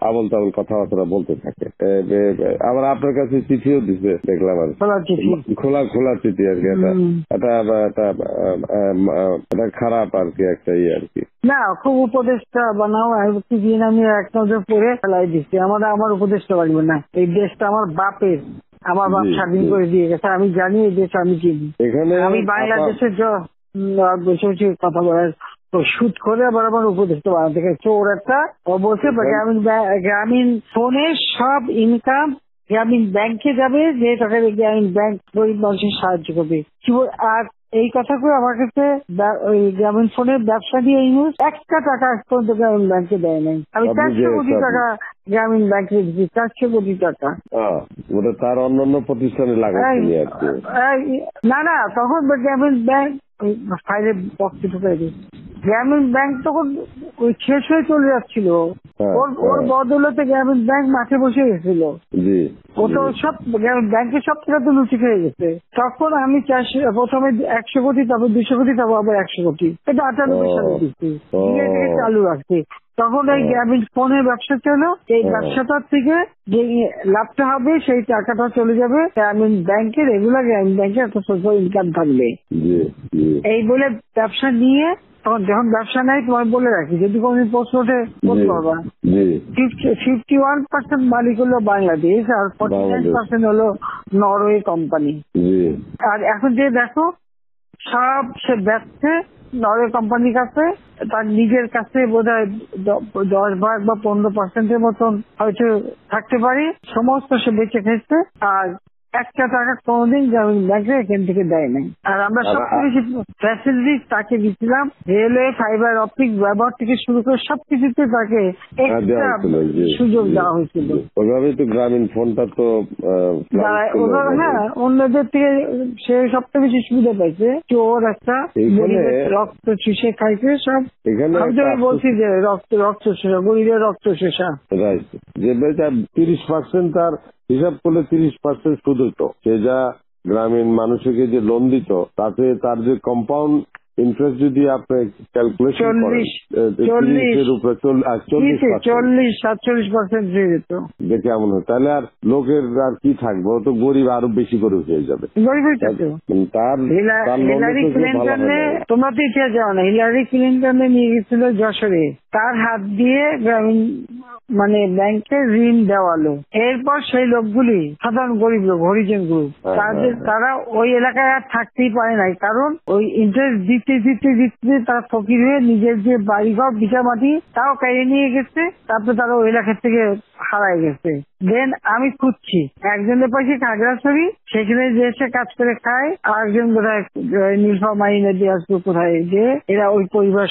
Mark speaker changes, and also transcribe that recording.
Speaker 1: আবল তাবল কথাবার্তা বলতে থাকে। আবার আপনার কাছে চিঠিও দিচ্ছে দেখলাম, আর খোলা খোলা চিঠি আর কি। এটা খারাপ আর কি, একটা ইয়ে আর কি।
Speaker 2: না, খুব উপদেশটা বানাও, আমি এক নজর পড়ে ফেলাই দিচ্ছি। আমার উপদেশটা লাগবে না, এই দেশটা আমার বাপের, আমার বাপ স্বাধীন করে দিয়ে গেছে। আমি জানি এই দেশ আমি চিনি। আমি বাংলাদেশের বসে বসে কথা বলার সুদ করে আবার আমার উপদেশটা বানাতে চোর একটা। ও বলছে গ্রামীণ ফোনের সব ইনকাম গ্রামীণ ব্যাংকে যাবে, যে টাকা গ্রামীণ ব্যাংক গরিব মানুষের সাহায্য করবে। আর এই কথা করে আমার কাছে ওই গ্রামীণ ফোনের ব্যবসা দিয়ে ইউজ একটা টাকা পর্যন্ত গ্রামীণ ব্যাংকে দেয় নাই। আমি 400 কোটি টাকা গ্রামীণ ব্যাংকে দিচ্ছি, 400 কোটি টাকা।
Speaker 1: ওটা তার অন্যান্য প্রতিষ্ঠানে লাগাচ্ছি আর কি।
Speaker 2: না, তখন গ্রামীণ ব্যাংক ফাইলে বক্সে ঢুকাই দিই। গ্রামীণ ব্যাংক তখন ওই শেষ হয়ে চলে যাচ্ছিল, ওর বদলতে গ্রামীণ ব্যাংক মাঠে বসে গেছিল। ও তো সব ব্যাংকের সব টাকা তো লুচি খেয়ে গেছে। তখন আমি প্রথমে 100 কোটি, তারপর 200 কোটি, তারপর আবার 100 কোটি, এটা 98 সালে দিচ্ছি, চালু রাখছি। তখন এই গ্রামীণ ফোনের ব্যবসা ছিল। এই ব্যবসাটার থেকে যে লাভটা হবে সেই টাকাটা চলে যাবে গ্রামীণ ব্যাংকে, রেগুলার গ্রামীণ ব্যাংকে একটা সোশ্যাল ইনকাম থাকবে। এই বলে ব্যবসা নিয়ে তখন যখন ব্যবসা নাই, তোমায় বলে রাখি, যদি কোনদিন প্রশ্ন ওঠে বলতে পারবা, 51% মালিক হলো বাংলাদেশ আর 49% হলো নরওয়ে কোম্পানি। আর এখন যে দেখো সব সে ব্যবসা নরওয়ে কোম্পানির কাছে, তার নিজের কাছে বোধহয় 10% বা 15% মতন হয়তো থাকতে পারে, সমস্ত সে বেঁচে খেয়েছে। আর একটা টাকা কোনোদিন গ্রামীণ ব্যাংকে এখান থেকে দেয় নাই। আর আমরা সবচেয়ে বেশি ফ্যাসিলিটি তাকে দিচ্ছিলাম, রেলওয়ে ফাইবার অপটিক ব্যবহার থেকে শুরু করে সবকিছুতে তাকে সুযোগ দেওয়া হয়েছিল।
Speaker 1: ওইভাবেই তো গ্রামীণ ফোনটা তো
Speaker 2: অন্যদের থেকে সে সবচেয়ে বেশি সুবিধা পাইছে। চোর একটা রক্ত চুষে খাইছে সব। আমি বলছি যে রক্ত শোষা, গরিবের রক্ত শোষা।
Speaker 1: যে 30% তার হিসাব করলে 30% সুদ হতো। সে যা গ্রামীণ মানুষকে যে লোন দিত, তাতে তার যে কম্পাউন্ড ইন্টারেস্ট যদি আপনি ক্যালকুলেশন করেন,
Speaker 2: 40-47% হয়ে যেত।
Speaker 1: দেখে এমন হয়, তাহলে আর লোকের আর কি থাকবে, ও তো গরিব আরো বেশি করে হয়ে যাবে।
Speaker 2: হিলারি ক্লিন্টনে, তোমরা তো ইতিহাস জানো না, হিলারি ক্লিন্টনে নিয়ে গেছিল যশোরে, তার হাত দিয়ে গ্রামীণ ব্যাংকে ঋণ দেওয়ালো। এরপর সেই লোকগুলি সাধারণ গরিব লোক, হরিজন গ্রুপ, তারা ওই এলাকায় আর থাকতেই পারে নাই, কারণ ওই ইন্টারেস্ট দিতে তারা ফকির হয়ে নিজের যে বাড়িঘর ভিটা মাটি তাও কেড়ে নিয়ে গেছে। তারপরে তারা ওই এলাকা থেকে হারাই গেছে। দেন আমি খুঁজছি, একজনের পাশে খাগড়াছড়ি, সেখানে যে এসে কাজ করে খায়, আর একজন বোধহয় নীলফামারী নদী আসবে কোথায়, যে এরা ওই পরিবার